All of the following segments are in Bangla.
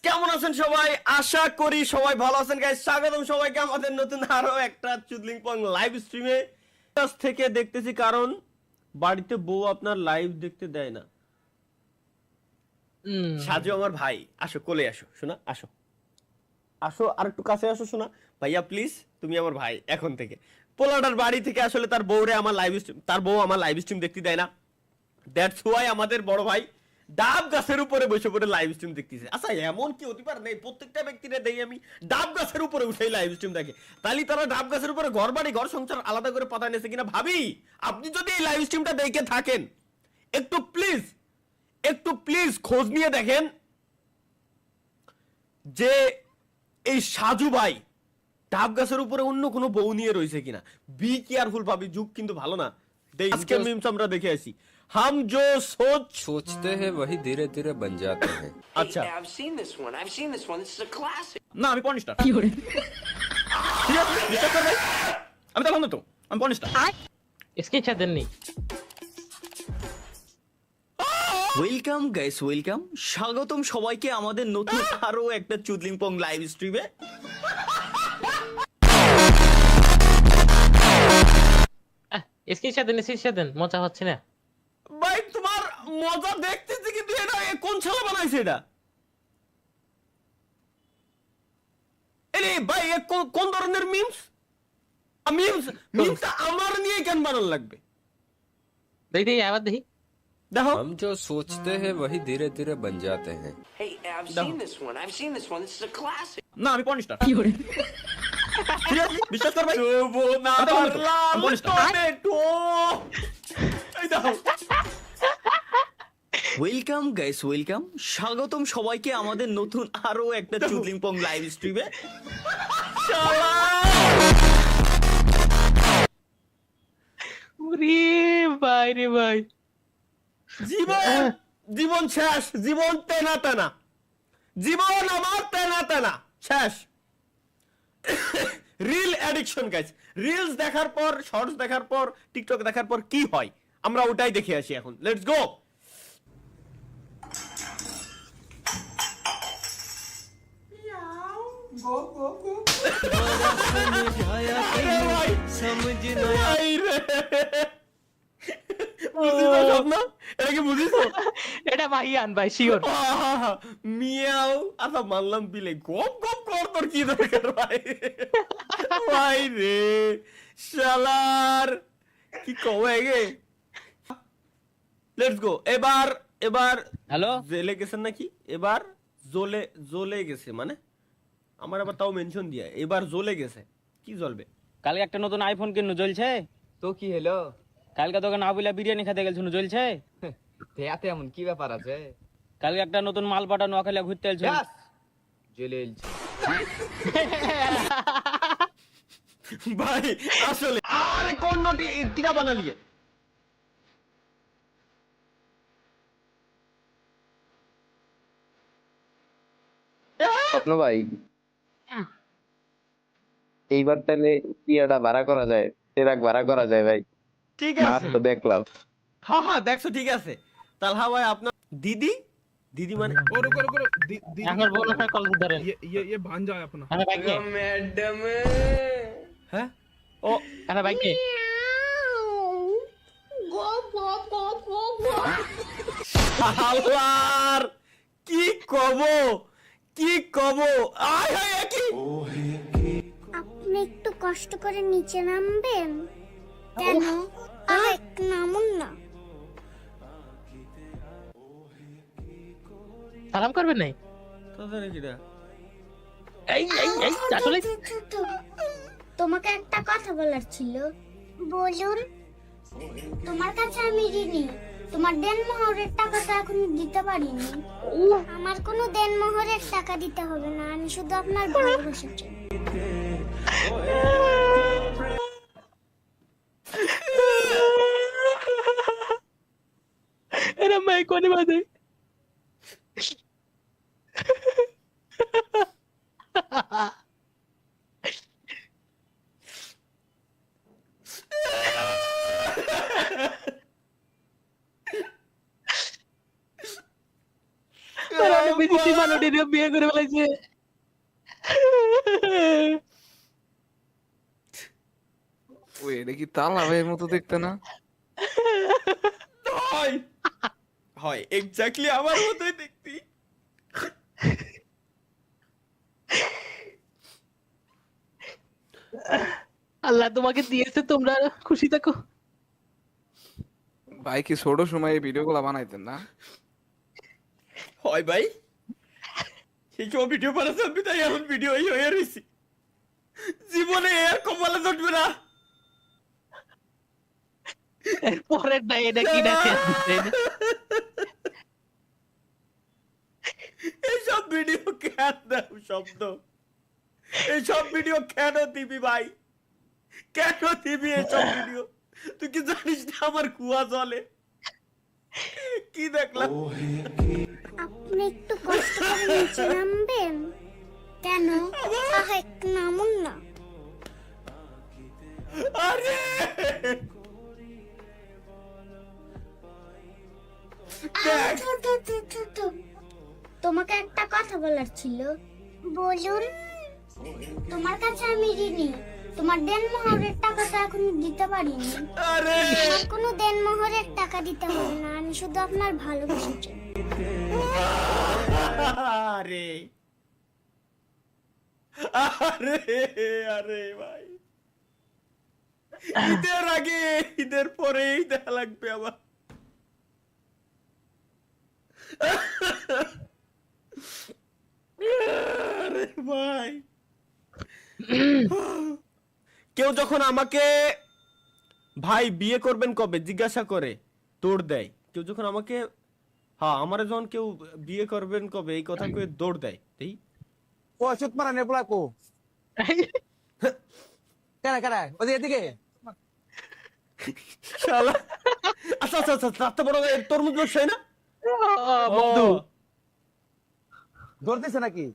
কেমন আছেন সবাই? আশা করি সবাই ভালো আছেন গাইস। স্বাগতম সবাইকে আমাদের নতুন আরো একটা চুদলিং পং লাইভ স্ট্রিমে থেকে দেখতেছি, কারণ বাড়িতে বউ আপনার লাইভ দেখতে দেয় না। সাজু আমার ভাই, আসো কোলে আসো, শোনা আসো আসো, আর একটু কাছে আসো শোনা। ভাইয়া প্লিজ, তুমি আমার ভাই এখন থেকে। পোলাটার বাড়ি থেকে আসলে তার বউরে আমার লাইভ স্ট্রিম, তার বউ আমার লাইভ স্ট্রিম দেখতে দেয় না। দ্যাটস হোয়াই আমাদের বড় ভাই ডাব গাছের উপরে বসে পড়ে লাইভ স্ট্রিম দেখতেছে। আচ্ছা এমন কি হতে পারে? নেই, প্রত্যেকটা ব্যক্তিরে দেই আমি ডাব গাছের উপরে উঠে লাইভ স্ট্রিম দেখে। তাহলে তারা ডাব গাছের উপরে ঘর বাড়ি ঘর সংসার আলাদা করে পাতা নিয়েছে কিনা ভাবি। আপনি যদি এই লাইভ স্ট্রিমটা দেখে থাকেন, একটু প্লিজ খোঁজ নিয়ে দেখেন যে এই সাজু ভাই ডাব গাছের উপরে অন্য কোনো বউ নিয়ে রয়েছে কিনা। বি কেয়ারফুল ভাবি, যুগ কিন্তু ভালো না। আজকে মিমস আমরা দেখে আসি। हम जो सोचते हैं वही धीरे धीरे बन जाते हैं। अच्छा Hey, I've seen this one. This is a classic. না আমি পর্নস্টার। কি করে ঠিক আছে বিশ্বাস কর ভাই, আমি তখন তো আমি পর্নস্টার। इसकी चादर नहीं। ওয়েলকাম গাইস, ওয়েলকাম, স্বাগতম সবাইকে আমাদের নতুন আরো একটা চুদলিং পং লাইভ স্ট্রিমে। इसकी चादर नहीं, इसकी चादर মজা হচ্ছে না। ভাই তোমার মজা দেখতেছি, কিন্তু এটা কোন ছেলে বানাইছে এটা? এরে ভাই কোন ধরনের মিমস? মিমসটা আমার নিয়ে কেন বানানো লাগবে? দেখি দেখি আবার দেখি। দেখো हम जो सोचते हैं वही धीरे धीरे बन जाते हैं। Hey, I've No. seen this one. This is a classic. না আমি পর্নস্টার। কি করে ঠিক আছে বিশ্বাস কর ভাই। শুভ না পারলাম টমেটো। এই দেখো। ওয়েলকাম গাইস, ওয়েলকাম, স্বাগতম সবাইকে আমাদের নতুন আরো একটা চুদলিং পং লাইভ স্ট্রিমে। ওরে ভাই রে ভাই, জীবন শেষ, জীবন তেনা তেনা, জীবন আমার তেনা তেনা শেষ। রিল অ্যাডিকশন গাইস, রিলস দেখার পর, শর্টস দেখার পর, টিকটক দেখার পর কি হয় আমরা ওটাই দেখে আসি এখন। Let's go. এটা ভাইয়ান ভাই শিওর। মিয়াও আচ্ছা মানলাম, বিলে গপ গপ কর, তোর কি দরকার ভাই? ভাই রে শালার কি কবে গে। Let's go. এবার হ্যালো জেলে গেছেন নাকি? এবার জ্বলে গেছে মানে আমার আবার তাও মেনশন দিয়া, এবার জ্বলে গেছে। কি জ্বলবে? কালকে একটা নতুন আইফোন কিনু জ্বলছে তো কি হলো? কালকে তোকে না বলে বিরিয়ানি খেতে গেছিল জ্বলছে। এতে এমন কি ব্যাপার আছে? কালকে একটা নতুন মাল পাটা নোয়াখালী ঘুরতে এলছে ব্যাস, জ্বলে এলছে। ভাই আসলে আরে কোন নটি টিকা বানালিয়ে। স্বপ্ন ভাই, এইবার তাহলে ইয়েটা ভাড়া করা যায়, ট্রাক ভাড়া করা যায় ভাই। ঠিক মাছ আছে, তো দেখলাম। হ্যাঁ দেখছো, ঠিক আছে। তালহা ভাই আপনার দিদি মানে और रुको रुको रुको, এখন বলো না কল ধরেন। ये भांजा है अपना। আরে ভাই কে? হ্যাঁ ও আরে ভাই কে? আল্লাহর কি কব আয় হায় কি। আপনি একটু কষ্ট করে নিচে নামবেন। কেন? আর একটু নামুন না। সালাম করবেন নাই? তাদের কিটা এই আসলে তোমাকে একটা কথা বলার ছিল। বলুন। তোমার কাছে আমি ঋণী। তোমার দেনমোহরের টাকা তো এখন দিতে পারিনি। আমার কোনো দেনমোহরের টাকা দিতে হবে না, আমি শুধু আপনার ভালোবাসা চাই। এরা মাই কোনে বাদে। প্রতি মানুষের বিয়ে করে ফেলাইছে। ওই এটা কি তালা ভাইয়ের মতো দেখতে না? হয় হয় এক্স্যাক্টলি আমার মতোই দেখতি। আল্লাহ তোমাকে দিয়েছে, তোমরা খুশি থাকো। ভাই কি ছোট সময় ভিডিও গুলা বানাইতেন না? হয় ভাই, সেই সময় ভিডিও বানাতে আমি তাই এখন ভিডিও হয়ে রয়েছি। জীবনে এর কপালে জুটবে না। পরের নাই এটা কি ডাকে এইসব ভিডিও কেন দাও শব্দ? এইসব ভিডিও কেন দিবি ভাই? কেন দিবি এইসব ভিডিও? তুই কি জানিস না আমার কুয়া জলে? কি দেখলাম? আপনি একটু কষ্ট করে নিচে নামবেন। কেন? একটু নামুন না। আরে তোমাকে একটা কথা বলার ছিল। বলুন। তোমার কাছে আমি ঋণী। তোমার দেনমোহরের টাকা তো এখনো দিতে পারিনি। আরে আমার কোনো দেনমোহরের টাকা দিতে হবে না, আমি শুধু আপনার ভালোবাসা চাই। আরে আরে আরে ভাই, ঈদের আগে ঈদের পরেই দেখা লাগবে আবার। আরে ভাই, কেউ যখন আমাকে ভাই বিয়ে করবেন কবে জিজ্ঞাসা করে দৌড় দেয়। কেউ যখন আমাকে হ্যাঁ আমার যখন কেউ বিয়ে করবেন কবে এই কথা কয়ে দৌড় দেয়। এই ও চুত মারা নেপলা কো কারা কারা ওদিকে এদিকে শালা, আচ্ছা আচ্ছা আচ্ছা, তার তো বড় তরমুজ ব্যবসায়ী না বন্ধু? ধরতেছে নাকি?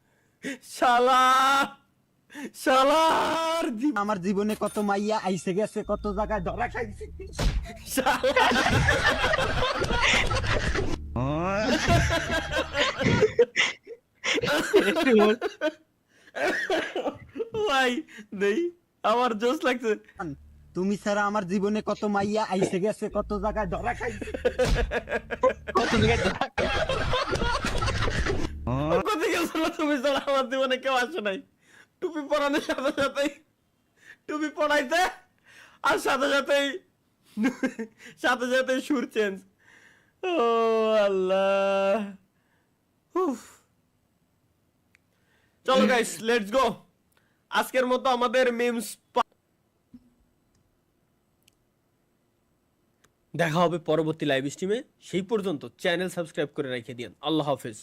শালা শালার আমার জীবনে কত মাইয়া আইসে গেছে, কত জায়গায় ধরা খাইছে। শালা ভাই নেই, আমার জোশ লাগছে। তুমি ছাড়া আমার জীবনে কত মাইয়া আইসে গেছে, কত জায়গায় ধরা খাইছে। কত জায়গায় কোথায় গেছিল? তুমি ছাড়া আমার জীবনে কেউ আসে নাই। টুপি পরানোর সাথে সাথেই টুপি পরাইতে আর সাথে সাথেই সাথে সাথে সুর চেঞ্জ। ও আল্লাহ। উফ। চলো গাইস, লেটস গো। আজকের মতো আমাদের মিমস দেখা হবে পরবর্তী লাইভ স্ট্রিমে। সেই পর্যন্ত চ্যানেল সাবস্ক্রাইব করে রেখে দিন। আল্লাহ হাফেজ।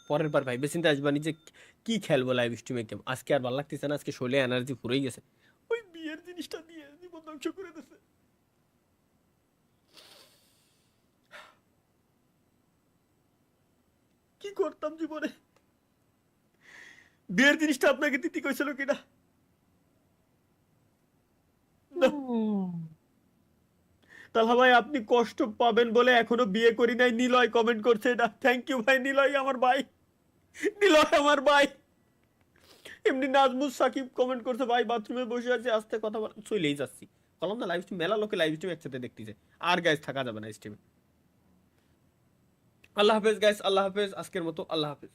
পরের বার ভাই বেসিনতে আসবানি যে কি খেলবো লাইভ স্ট্রিমে গেম। আজকে আর ভালো লাগতেছে না, আজকে শোলে এনার্জি ফুরেই গেছে। ওই বিয়ের জিনিসটা দিয়ে জীবন ধ্বংস করে দিয়েছে। কি করতাম জীবনে? বিয়ের জিনিসটা আপনাকে দিতে কইছিল কিনা? তাহলে ভাই আপনি কষ্ট পাবেন বলে এখনো বিয়ে করি নাই নিলয় কমেন্ট করছে এটা। থ্যাংক ইউ ভাই নিলয়, আমার ভাই নিলয় আমার ভাই। এমনি নাজমুস সাকিব কমেন্ট করছে ভাই বাথরুমে বসে আছে আস্তে কথা বল। চলেই যাচ্ছি বললাম না লাইভ স্ট্রিম, মেলা লোকে লাইভ স্ট্রিম একসাথে দেখতেছে। আর গাইস থাকা যাবে না স্ট্রিমে। আল্লাহ হাফেজ গাইস, আল্লাহ হাফেজ। আজকের মতো আল্লাহ হাফেজ।